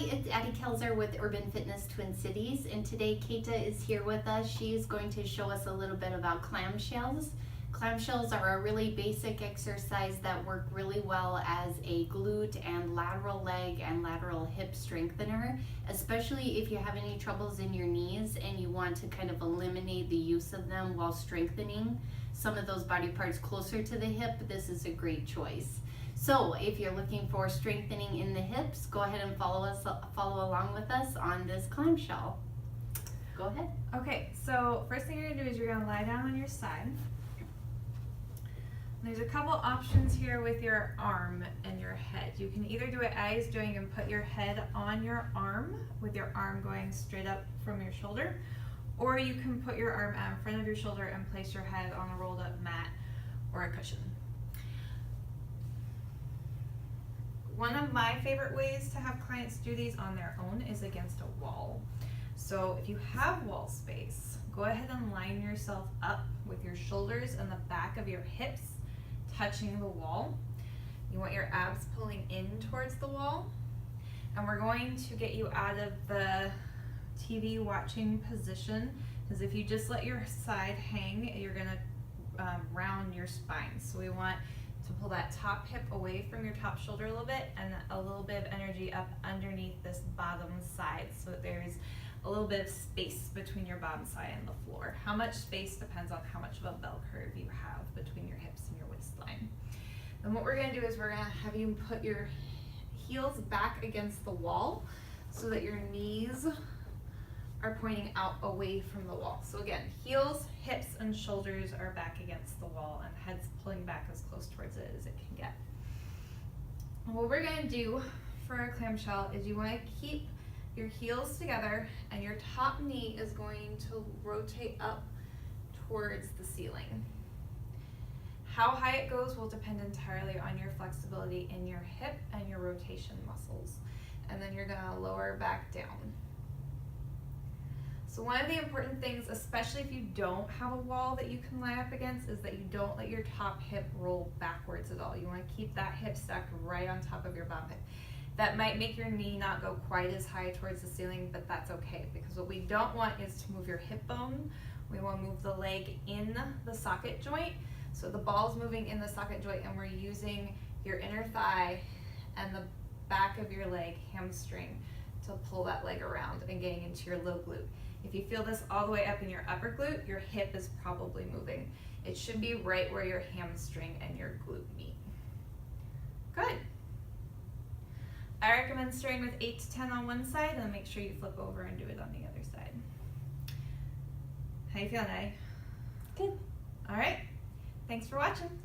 it's Addie Kelzer with Urban Fitness Twin Cities, and today Kaethe is here with us. She's going to show us a little bit about clamshells. Clamshells are a really basic exercise that work really well as a glute and lateral leg and lateral hip strengthener, especially if you have any troubles in your knees and you want to kind of eliminate the use of them while strengthening some of those body parts closer to the hip. This is a great choice. So if you're looking for strengthening in the hips, go ahead and follow along with us on this clamshell. Go ahead. Okay, so first thing you're gonna do is you're gonna lie down on your side. There's a couple options here with your arm and your head. You can either do what Addie's doing and put your head on your arm with your arm going straight up from your shoulder, or you can put your arm out in front of your shoulder and place your head on a rolled up mat or a cushion. One of my favorite ways to have clients do these on their own is against a wall. So if you have wall space, go ahead and line yourself up with your shoulders and the back of your hips touching the wall. You want your abs pulling in towards the wall. And we're going to get you out of the TV watching position, because if you just let your side hang, you're gonna round your spine. So we want to pull that top hip away from your top shoulder a little bit and a little bit of energy up underneath this bottom side, so that there's a little bit of space between your bottom side and the floor. How much space depends on how much of a bell curve you have between your hips and your waistline. Then what we're gonna do is we're gonna have you put your heels back against the wall so that your knees are pointing out away from the wall. So again, heels, hips, and shoulders are back against the wall, and head's pulling back as close towards it as it can get. What we're gonna do for our clamshell is you wanna keep your heels together and your top knee is going to rotate up towards the ceiling. How high it goes will depend entirely on your flexibility in your hip and your rotation muscles. And then you're gonna lower back down. So one of the important things, especially if you don't have a wall that you can lie up against, is that you don't let your top hip roll backwards at all. You want to keep that hip stacked right on top of your bottom hip. That might make your knee not go quite as high towards the ceiling, but that's okay, because what we don't want is to move your hip bone. We want to move the leg in the socket joint. So the ball's moving in the socket joint, and we're using your inner thigh and the back of your leg, hamstring, to pull that leg around and getting into your low glute. If you feel this all the way up in your upper glute, your hip is probably moving. It should be right where your hamstring and your glute meet. Good. I recommend starting with 8 to 10 on one side, and then make sure you flip over and do it on the other side. How you feeling, Addie? Good. All right. Thanks for watching.